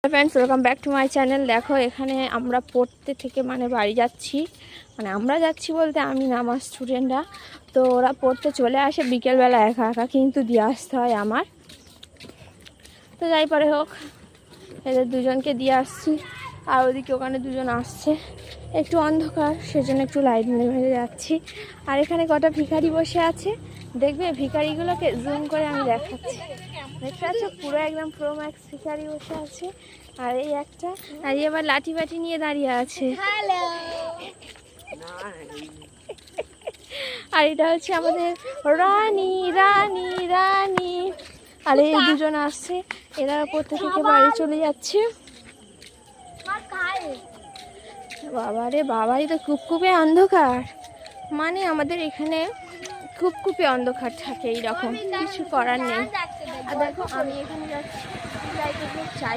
Friends, welcome back to my channel. দেখো এখানে আমরা পড়তে থেকে বাড়ি যাচ্ছি, আমরা যাচ্ছি বলতে আমি না, আমার স্টুডেন্টরা। তো ওরা পড়তে চলে আসে বিকেলবেলা একা একা, কিন্তু দিয়ে আসতে হয় আমার। তো যাই পরে হোক, এদের দুজনকে দিয়ে আসছি, আর ওদিকে ওখানে দুজন আসছে। একটু অন্ধকার, সেজন্য একটু লাইট মেরে মেরে যাচ্ছি। আর এখানে কটা ভিখারি বসে আছে, দেখবে ভিখারিগুলোকে জুম করে আমি দেখাচ্ছি। দেখতে পাচ্ছ, পুরো একদম প্রো ম্যাক্স ভিখারি বসে আছে। আর এই একটা, আর এবার লাঠি বাটি নিয়ে দাঁড়িয়ে আছে। আর এটা হচ্ছে আমাদের রানী রানী রানী। আর এই দুজন আসছে, এরা পড়তে থেকে বাড়ি চলে যাচ্ছে। বাবারে বাবাই তো কুপকুপে অন্ধকার, আমাদের এখানে কুপকুপে অন্ধকার থাকে, এইরকম কিছু করার নেই। আর দেখো আমি এখানে যাচ্ছি, চাই